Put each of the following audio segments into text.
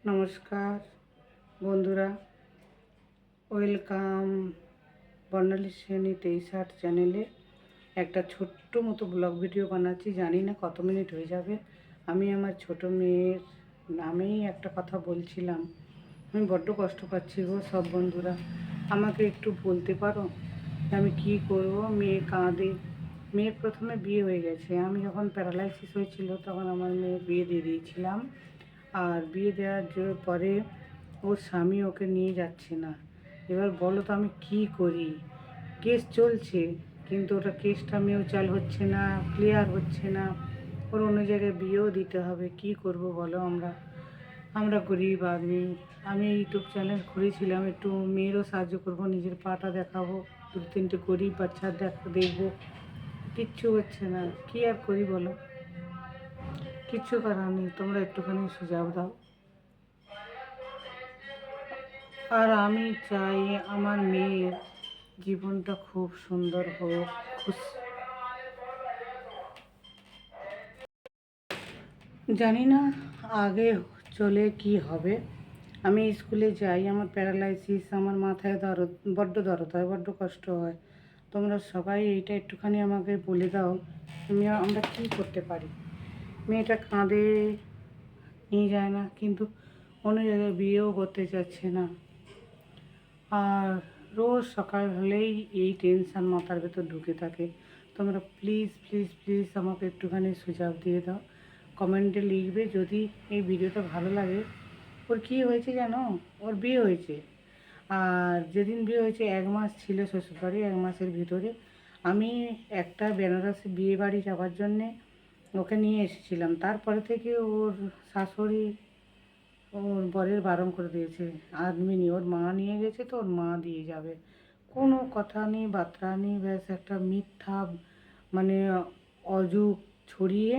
নমস্কার বন্ধুরা, ওয়েলকাম বর্ণালী সেনী 23 চ্যানেলে। একটা ছোট্ট মতো ব্লগ ভিডিও বানাচ্ছি, জানি না কত মিনিট হয়ে যাবে। আমি আমার ছোট মেয়ের নামেই একটা কথা বলছিলাম। আমি বড্ড কষ্ট পাচ্ছি গো সব বন্ধুরা, আমাকে একটু বলতে পারো আমি কি করব? মেয়ে কাঁদে। মেয়ের প্রথমে বিয়ে হয়ে গেছে, আমি যখন প্যারালাইসিস হয়েছিল তখন আমার মেয়ের বিয়ে দিয়ে দিয়েছিলাম। আর বিয়ে দেওয়ার পরে ওর স্বামী ওকে নিয়ে যাচ্ছে না। এবার বলো তো আমি কি করি? কেস চলছে, কিন্তু ওটা কেসটা মিউচুয়াল হচ্ছে না, ক্লিয়ার হচ্ছে না। ওর অন্য জায়গায় বিয়েও দিতে হবে। কি করব বলো? আমরা গরিব আদমি। আমি ইউটিউব চ্যানেল খুলেছিলাম, একটু মেয়েরও সাহায্য করব, নিজের পাটা দেখাবো, দু তিনটে গরিব বাচ্চা দেখবো। কিচ্ছু হচ্ছে না, কি আর করি বলো? কিচ্ছু করার নেই, তোমরা একটুখানি সুঝাও দাও। আর আমি চাই আমার মেয়ের জীবনটা খুব সুন্দর হোক, জানি না আগে চলে কি হবে। আমি স্কুলে যাই, আমার প্যারালাইসিস, আমার মাথায় দরদ, বড্ড দরদ হয়, বড্ড কষ্ট হয়। তোমরা সবাই এইটা একটুখানি আমাকে বলে দাও, আমরা কি করতে পারি? মেয়েটা কাঁদে, নিয়ে যায় না, কিন্তু অন্য জায়গায় বিয়েও করতে চাচ্ছে না। আর রোজ সকাল হলেই এই টেনশান মাথার ভেতর ঢুকে থাকে। তোমরা প্লিজ প্লিজ প্লিজ আমাকে একটুখানি সুঝাব দিয়ে দাও। কমেন্টে লিখবে যদি এই ভিডিওটা ভালো লাগে। ওর কী হয়েছে জানো? ওর বিয়ে হয়েছে, আর যেদিন বিয়ে হয়েছে 1 মাস ছিল শ্বশুরবাড়ি। 1 মাসের ভিতরে আমি একটা বেনারসে বিয়ে বাড়ি যাওয়ার জন্যে ওকে নিয়ে এসেছিলাম। তারপরে থেকে ওর শাশুড়ি ওর বরের বারণ করে দিয়েছে, আদমি নেই। ওর মা নিয়ে গেছে, তো ওর মা দিয়ে যাবে। কোনো কথা নেই, বার্তা নেই, ব্যাস একটা মিথ্যা মানে অযুগ ছড়িয়ে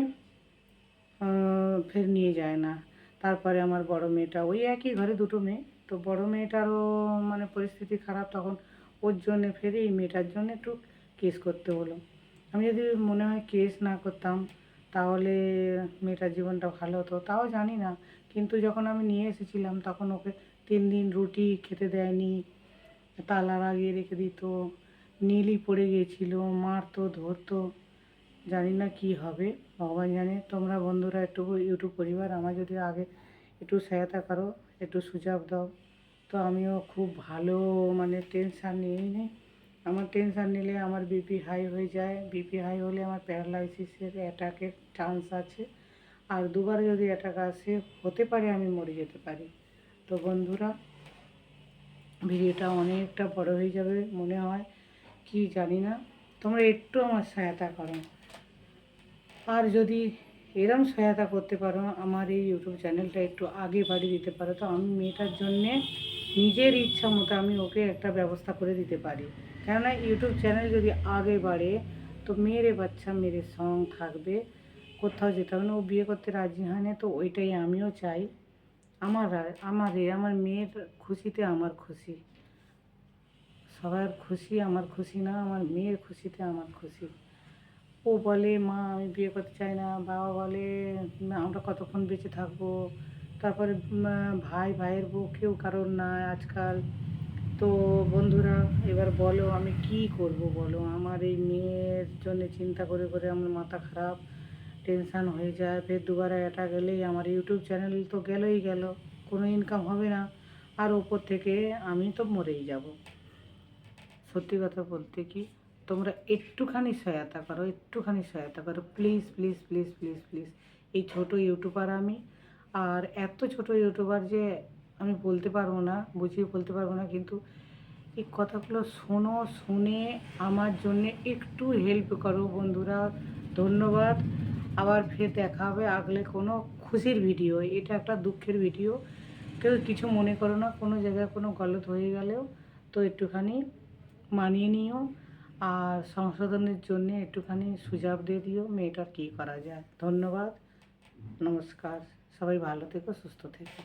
ফের নিয়ে যায় না। তারপরে আমার বড় মেয়েটা, ওই একই ঘরে দুটো মেয়ে, তো বড় মেয়েটারও মানে পরিস্থিতি খারাপ, তখন ওর জন্যে ফের এই মেয়েটার জন্য একটু কেস করতে হলো। আমি যদি মনে হয় কেস না করতাম তাহলে মেয়েটার জীবনটা ভালো হতো, তাও জানি না। কিন্তু যখন আমি নিয়ে এসেছিলাম তখন ওকে 3 দিন রুটি খেতে দেয়নি, তালা লাগিয়ে রেখে দিত, নীলই পড়ে গিয়েছিল, মারতো, ধরতো। জানি না কি হবে, ভগবান জানে। তোমরা বন্ধুরা একটু ইউটিউব পরিবার আমার যদি আগে একটু সহায়তা করো, একটু সুযোগ দাও, তো আমিও খুব ভালো মানে টেনশান নিয়েই নিই। আমার টেনশান নিলে আমার বিপি হাই হয়ে যায়। বিপি হাই হলে আমার প্যারালাইসিসের অ্যাটাকের চান্স আছে। আর দুবার যদি অ্যাটাক আসে, হতে পারে আমি মরে যেতে পারি। তো বন্ধুরা, ভিডিওটা অনেকটা বড় হয়ে যাবে মনে হয়, কি জানি না। তোমরা একটু আমার সহায়তা করো। আর যদি এরম সহায়তা করতে পারো, আমার এই ইউটিউব চ্যানেলটা একটু আগে বাড়িয়ে দিতে পারো, তো আমি মেয়েটার জন্যে নিজের ইচ্ছা মতো আমি ওকে একটা ব্যবস্থা করে দিতে পারি। কেননা ইউটিউব চ্যানেল যদি আগে বাড়ে, তো মেয়ের বাচ্চা মেয়ের সঙ্গ থাকবে, কোথাও যেতে হবে না। ও বিয়ে করতে রাজি হয় না, তো ওইটাই আমিও চাই। আমার মেয়ের খুশিতে আমার খুশি, সবার খুশি আমার খুশি না, আমার মেয়ের খুশিতে আমার খুশি। ও বলে মা আমি বিয়ে করতে চাই না, বাবা বলে আমরা কতক্ষণ বেঁচে থাকবো, তারপরে ভাইয়ের বউ কেউ কারোর না আজকাল। তো বন্ধুরা, এবার বলো আমি কি করব বলো? আমার এই মেয়ের জন্য চিন্তা করে করে আমার মাথা খারাপ, টেনশান হয়ে যায়। ফের দুবার এটা গেলেই আমার ইউটিউব চ্যানেল তো গেলই গেল, কোনো ইনকাম হবে না। আর ওপর থেকে আমি তো মরেই যাব। সত্যি কথা বলতে কি, তোমরা একটুখানি সহায়তা করো, একটুখানি সহায়তা করো, please please please please please. এই ছোটো ইউটিউবার আমি, আর এত ছোটো ইউটিউবার যে আমি বলতে পারবো না, বুঝিয়ে বলতে পারবো না, কিন্তু এই কথাগুলো শোনো, শুনে আমার জন্যে একটু হেল্প করো বন্ধুরা। ধন্যবাদ। আবার ফের দেখা হবে আগলে কোনো খুশির ভিডিও। এটা একটা দুঃখের ভিডিও, কেউ কিছু মনে করো না। কোনো জায়গায় কোনো গলত হয়ে গেলেও তো একটুখানি মানিয়ে নিও, আর সংশোধনের জন্য একটুখানি সুঝাব দিয়ে দিও মেয়েটার কী করা যায়। ধন্যবাদ, নমস্কার। সবাই ভালো থেকো, সুস্থ থেকো।